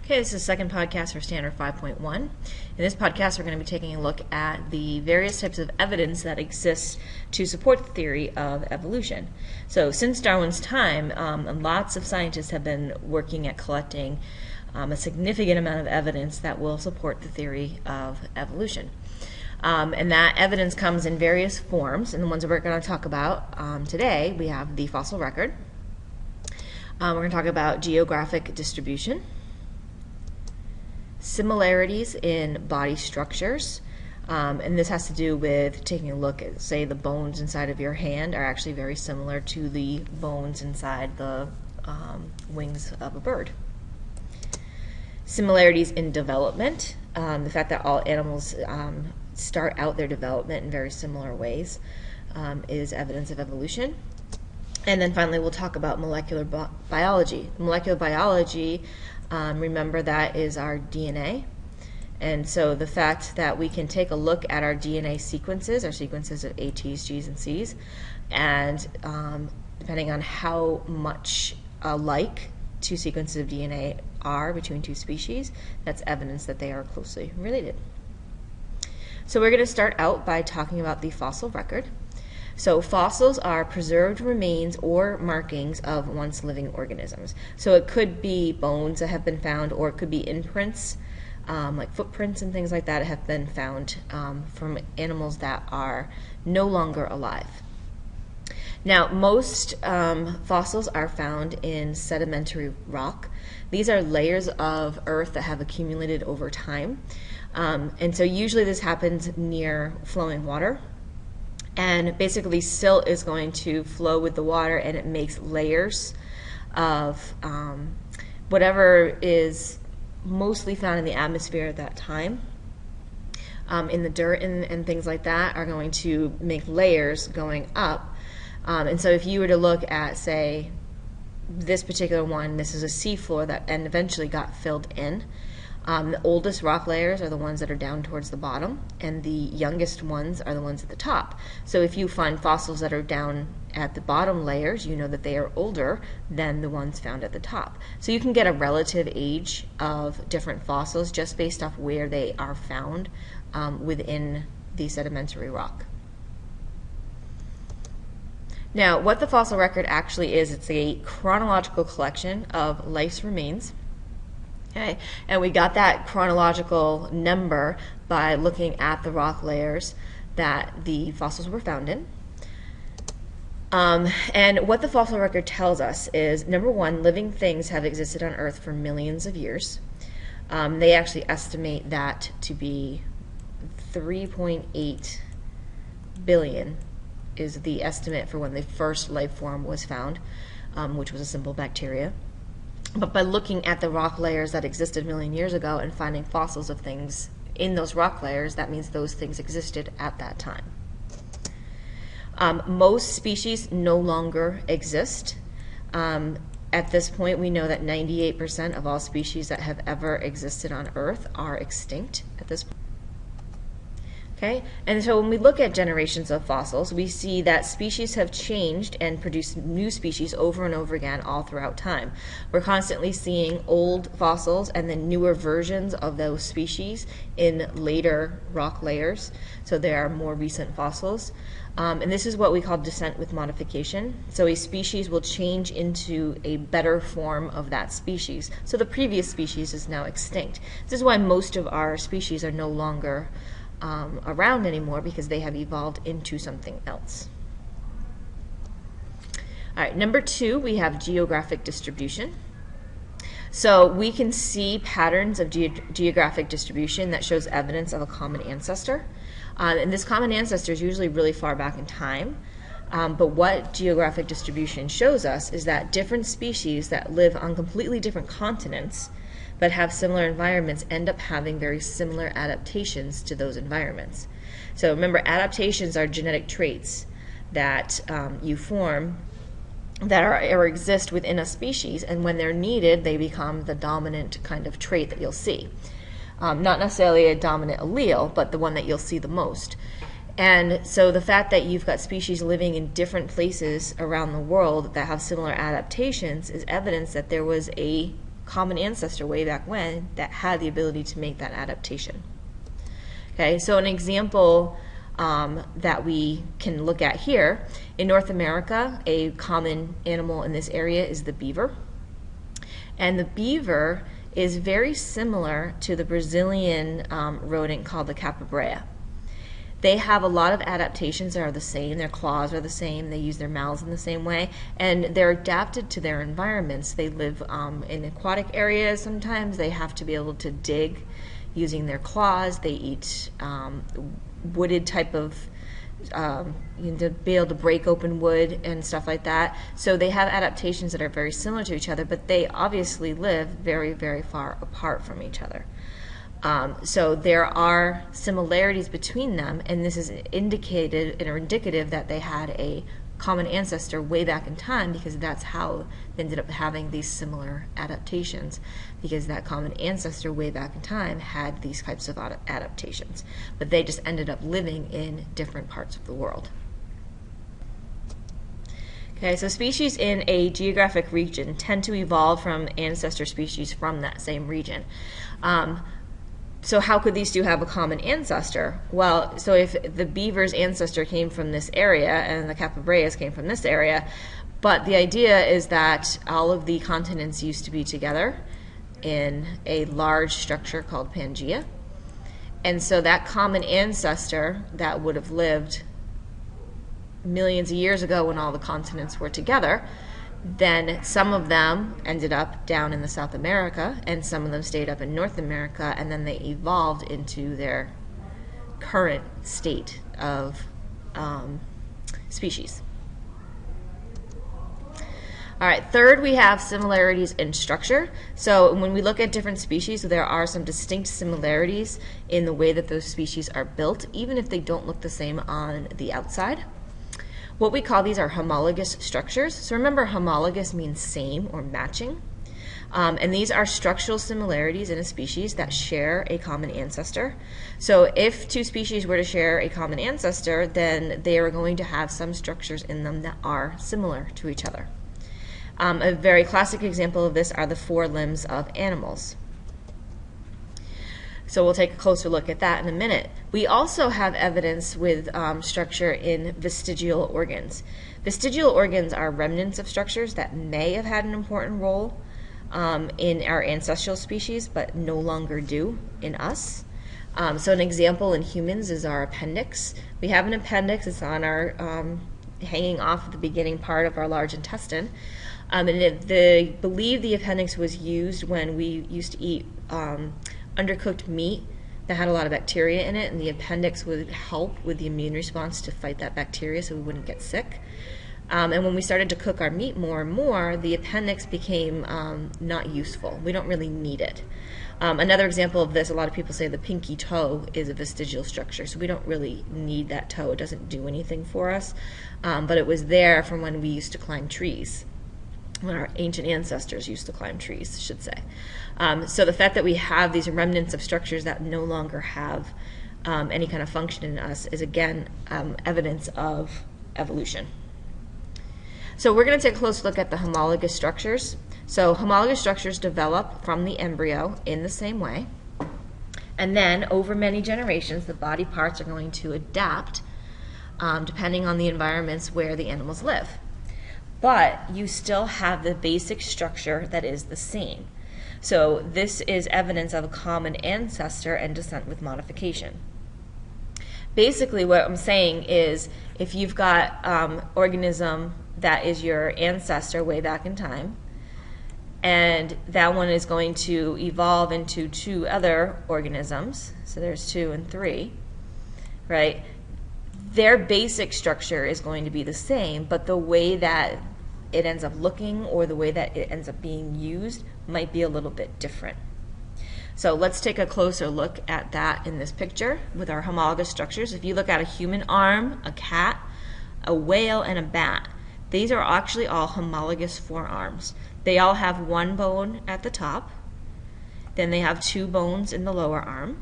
Okay, this is the second podcast for Standard 5.1. In this podcast, we're going to be taking a look at the various types of evidence that exists to support the theory of evolution. So since Darwin's time, lots of scientists have been working at collecting a significant amount of evidence that will support the theory of evolution. And that evidence comes in various forms, and the ones that we're going to talk about today, we have the fossil record. We're going to talk about geographic distribution, similarities in body structures, and this has to do with taking a look at, say, the bones inside of your hand are actually very similar to the bones inside the wings of a bird. Similarities in development, the fact that all animals start out their development in very similar ways is evidence of evolution. And then finally we'll talk about molecular biology. Molecular biology, remember, that is our DNA. And so the fact that we can take a look at our DNA sequences, our sequences of A, T's, G's, and C's, and depending on how much alike two sequences of DNA are between two species, that's evidence that they are closely related. So we're going to start out by talking about the fossil record. So fossils are preserved remains or markings of once living organisms. So it could be bones that have been found, or it could be imprints, like footprints and things like that have been found from animals that are no longer alive. Now, most fossils are found in sedimentary rock. These are layers of earth that have accumulated over time. And so usually this happens near flowing water. And basically silt is going to flow with the water, and it makes layers of whatever is mostly found in the atmosphere at that time. In the dirt and things like that are going to make layers going up. And so if you were to look at, say, this particular one, this is a seafloor that and eventually got filled in. The oldest rock layers are the ones that are down towards the bottom, and the youngest ones are the ones at the top. So if you find fossils that are down at the bottom layers, you know that they are older than the ones found at the top. So you can get a relative age of different fossils just based off where they are found within the sedimentary rock. Now, what the fossil record actually is, it's a chronological collection of life's remains. Okay, and we got that chronological number by looking at the rock layers that the fossils were found in. And what the fossil record tells us is, number one, living things have existed on Earth for millions of years. They actually estimate that to be 3.8 billion is the estimate for when the first life form was found, which was a simple bacteria. But by looking at the rock layers that existed a million years ago and finding fossils of things in those rock layers, that means those things existed at that time. Most species no longer exist. At this point, we know that 98% of all species that have ever existed on Earth are extinct at this point. Okay, and so when we look at generations of fossils, we see that species have changed and produced new species over and over again all throughout time. We're constantly seeing old fossils and then newer versions of those species in later rock layers. So there are more recent fossils. And this is what we call descent with modification. So a species will change into a better form of that species. So the previous species is now extinct. This is why most of our species are no longer around anymore, because they have evolved into something else. All right, number two, we have geographic distribution. So we can see patterns of geographic distribution that shows evidence of a common ancestor. And this common ancestor is usually really far back in time. But what geographic distribution shows us is that different species that live on completely different continents but have similar environments end up having very similar adaptations to those environments. So remember, adaptations are genetic traits that you form that are or exist within a species, and when they're needed, they become the dominant kind of trait that you'll see. Not necessarily a dominant allele, but the one that you'll see the most. And so the fact that you've got species living in different places around the world that have similar adaptations is evidence that there was a common ancestor way back when that had the ability to make that adaptation. Okay, so an example that we can look at here, in North America, a common animal in this area is the beaver. And the beaver is very similar to the Brazilian rodent called the capybara. They have a lot of adaptations that are the same. Their claws are the same. They use their mouths in the same way. And they're adapted to their environments. They live in aquatic areas sometimes. They have to be able to dig using their claws. They eat wooded type of, to be able to break open wood and stuff like that. So they have adaptations that are very similar to each other, but they obviously live very, very far apart from each other. So there are similarities between them, and this is indicated or indicative that they had a common ancestor way back in time, because that's how they ended up having these similar adaptations, because that common ancestor way back in time had these types of adaptations, but they just ended up living in different parts of the world. Okay, so species in a geographic region tend to evolve from ancestor species from that same region. So how could these two have a common ancestor? Well, so if the beaver's ancestor came from this area and the capybaras came from this area, but the idea is that all of the continents used to be together in a large structure called Pangaea. And so that common ancestor that would have lived millions of years ago when all the continents were together, then some of them ended up down in the South America, and some of them stayed up in North America, and then they evolved into their current state of species. All right, third, we have similarities in structure. So when we look at different species, there are some distinct similarities in the way that those species are built, even if they don't look the same on the outside. What we call these are homologous structures. So remember, homologous means same or matching. And these are structural similarities in a species that share a common ancestor. So if two species were to share a common ancestor, then they are going to have some structures in them that are similar to each other. A very classic example of this are the forelimbs of animals. So we'll take a closer look at that in a minute. We also have evidence with structure in vestigial organs. Vestigial organs are remnants of structures that may have had an important role in our ancestral species, but no longer do in us. So an example in humans is our appendix. We have an appendix. It's on our hanging off the beginning part of our large intestine. And they believe the appendix was used when we used to eat undercooked meat that had a lot of bacteria in it, and the appendix would help with the immune response to fight that bacteria so we wouldn't get sick. And when we started to cook our meat more and more, the appendix became not useful. We don't really need it. Another example of this, a lot of people say the pinky toe is a vestigial structure, so we don't really need that toe. It doesn't do anything for us, but it was there from when we used to climb trees, when our ancient ancestors used to climb trees, I should say. So the fact that we have these remnants of structures that no longer have any kind of function in us is, again, evidence of evolution. So we're going to take a close look at the homologous structures. So homologous structures develop from the embryo in the same way. And then over many generations, the body parts are going to adapt depending on the environments where the animals live. But you still have the basic structure that is the same. So this is evidence of a common ancestor and descent with modification. Basically what I'm saying is, if you've got organism that is your ancestor way back in time, and that one is going to evolve into two other organisms, so there's 2 and 3, right? Their basic structure is going to be the same, but the way that it ends up looking or the way that it ends up being used might be a little bit different. So let's take a closer look at that in this picture with our homologous structures. If you look at a human arm, a cat, a whale, and a bat, these are actually all homologous forearms. They all have one bone at the top, then they have 2 bones in the lower arm,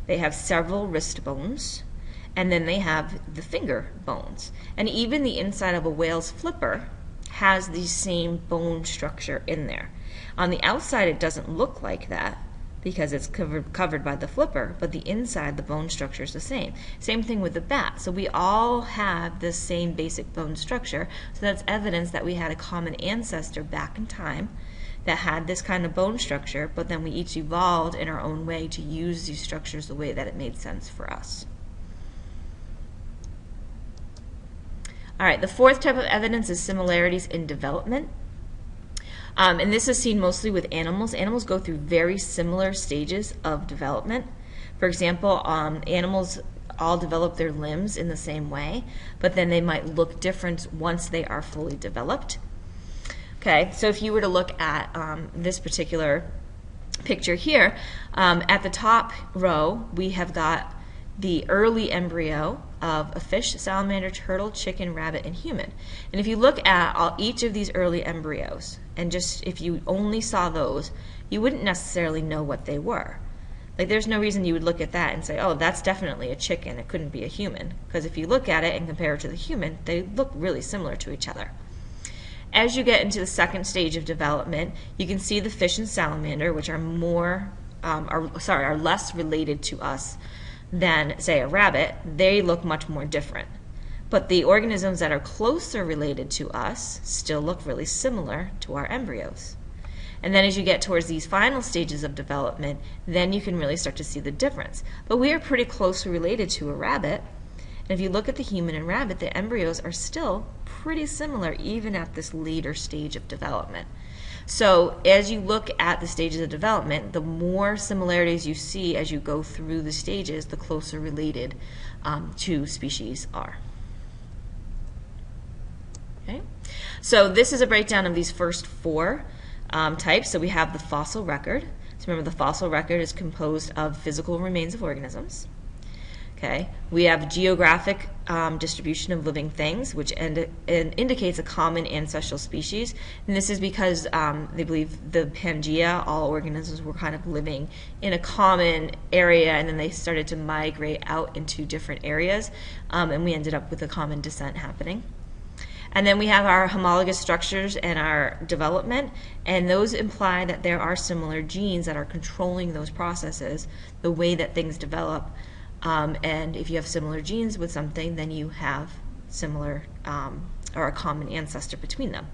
they have several wrist bones, and then they have the finger bones. And even the inside of a whale's flipper has the same bone structure in there. On the outside, it doesn't look like that because it's covered by the flipper, but the inside, the bone structure is the same. Same thing with the bat. So we all have the same basic bone structure, so that's evidence that we had a common ancestor back in time that had this kind of bone structure, but then we each evolved in our own way to use these structures the way that it made sense for us. All right, the fourth type of evidence is similarities in development. And this is seen mostly with animals. Animals go through very similar stages of development. For example, animals all develop their limbs in the same way, but then they might look different once they are fully developed. Okay, so if you were to look at this particular picture here, at the top row, we have got the early embryo of a fish, salamander, turtle, chicken, rabbit, and human. And if you look at each of these early embryos, and just if you only saw those, you wouldn't necessarily know what they were. Like, there's no reason you would look at that and say, oh, that's definitely a chicken, it couldn't be a human. Because if you look at it and compare it to the human, they look really similar to each other. As you get into the second stage of development, you can see the fish and salamander, which are are less related to us than, say, a rabbit. They look much more different. But the organisms that are closer related to us still look really similar to our embryos. And then as you get towards these final stages of development, then you can really start to see the difference. But we are pretty closely related to a rabbit. And if you look at the human and rabbit, the embryos are still pretty similar even at this later stage of development. So as you look at the stages of development, the more similarities you see as you go through the stages, the closer related two species are. Okay? So this is a breakdown of these first four types. So we have the fossil record. So remember, the fossil record is composed of physical remains of organisms. Okay. We have geographic distribution of living things, which indicates a common ancestral species. And this is because they believe the Pangea, all organisms were kind of living in a common area, and then they started to migrate out into different areas, and we ended up with a common descent happening. And then we have our homologous structures and our development, and those imply that there are similar genes that are controlling those processes, the way that things develop. And if you have similar genes with something, then you have similar or a common ancestor between them.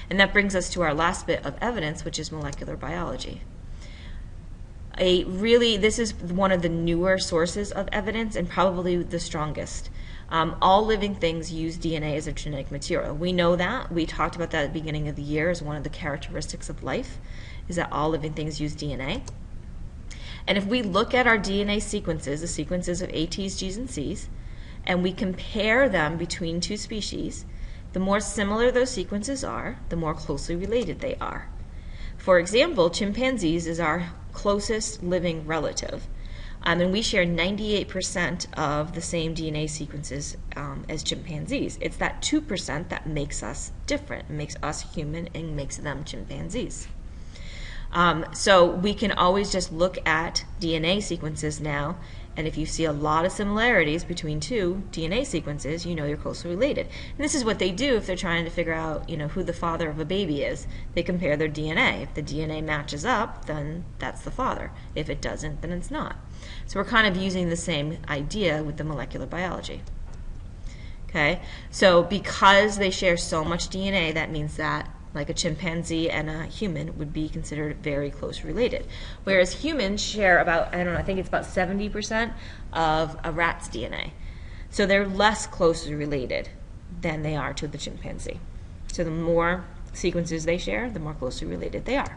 And that brings us to our last bit of evidence, which is molecular biology. This is one of the newer sources of evidence and probably the strongest. All living things use DNA as a genetic material. We know that. We talked about that at the beginning of the year as one of the characteristics of life, is that all living things use DNA. And if we look at our DNA sequences, the sequences of A, T's, G's, and C's, and we compare them between two species, the more similar those sequences are, the more closely related they are. For example, chimpanzees is our closest living relative. And we share 98% of the same DNA sequences as chimpanzees. It's that 2% that makes us different, makes us human and makes them chimpanzees. So we can always just look at DNA sequences now, and if you see a lot of similarities between two DNA sequences, you know you're closely related. And this is what they do if they're trying to figure out, who the father of a baby is. They compare their DNA. If the DNA matches up, then that's the father. If it doesn't, then it's not. So we're kind of using the same idea with the molecular biology. Okay, so because they share so much DNA, that means that like a chimpanzee and a human would be considered very close related. Whereas humans share about, I think it's about 70% of a rat's DNA. So they're less closely related than they are to the chimpanzee. So the more sequences they share, the more closely related they are.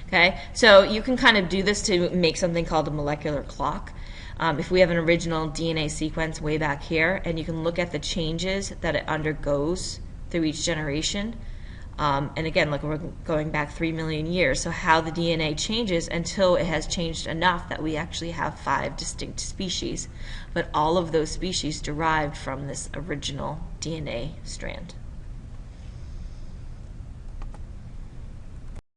Okay, so you can kind of do this to make something called a molecular clock. If we have an original DNA sequence way back here, and you can look at the changes that it undergoes through each generation. And again, like we're going back 3 million years, so how the DNA changes until it has changed enough that we actually have 5 distinct species. But all of those species derived from this original DNA strand.